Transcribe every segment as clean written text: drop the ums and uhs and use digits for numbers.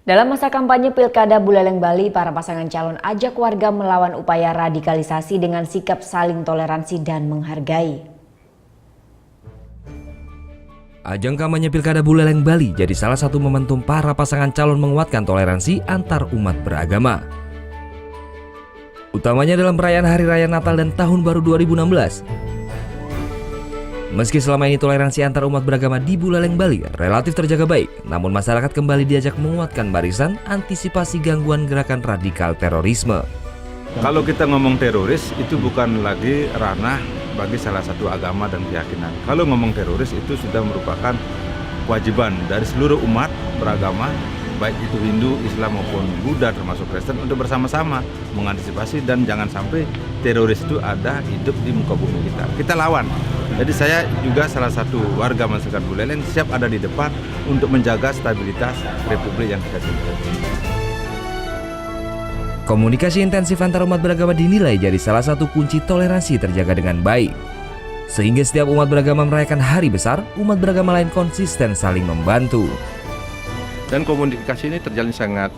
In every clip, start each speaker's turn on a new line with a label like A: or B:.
A: Dalam masa kampanye Pilkada Buleleng Bali, para pasangan calon ajak warga melawan upaya radikalisasi dengan sikap saling toleransi dan menghargai.
B: Ajang kampanye Pilkada Buleleng Bali jadi salah satu momentum para pasangan calon menguatkan toleransi antar umat beragama. Utamanya dalam perayaan Hari Raya Natal dan Tahun Baru 2016. Meski selama ini toleransi antar umat beragama di Buleleng Bali relatif terjaga baik, namun masyarakat kembali diajak menguatkan barisan antisipasi gangguan gerakan radikal terorisme.
C: Kalau kita ngomong teroris, itu bukan lagi ranah bagi salah satu agama dan keyakinan. Kalau ngomong teroris, itu sudah merupakan kewajiban dari seluruh umat beragama, baik itu Hindu, Islam maupun Buddha termasuk Kristen, untuk bersama-sama mengantisipasi dan jangan sampai teroris itu ada hidup di muka bumi kita. Kita lawan. Jadi saya juga salah satu warga masyarakat Buleleng siap ada di depan untuk menjaga stabilitas Republik yang kita cintai.
B: Komunikasi intensif antar umat beragama dinilai jadi salah satu kunci toleransi terjaga dengan baik. Sehingga setiap umat beragama merayakan hari besar, umat beragama lain konsisten saling membantu.
D: Dan komunikasi ini terjalin sangat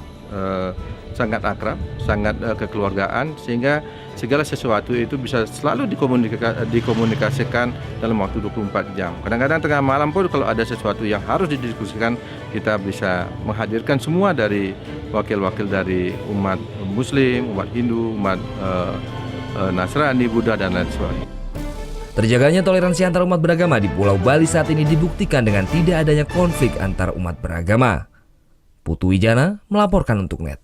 D: akrab, sangat kekeluargaan, sehingga segala sesuatu itu bisa selalu dikomunikasikan dalam waktu 24 jam. Kadang-kadang tengah malam pun kalau ada sesuatu yang harus didiskusikan, kita bisa menghadirkan semua dari wakil-wakil dari umat Muslim, umat Hindu, umat Nasrani, Buddha, dan lain sebagainya.
B: Terjaganya toleransi antar umat beragama di Pulau Bali saat ini dibuktikan dengan tidak adanya konflik antar umat beragama. Putu Wijana melaporkan untuk NET.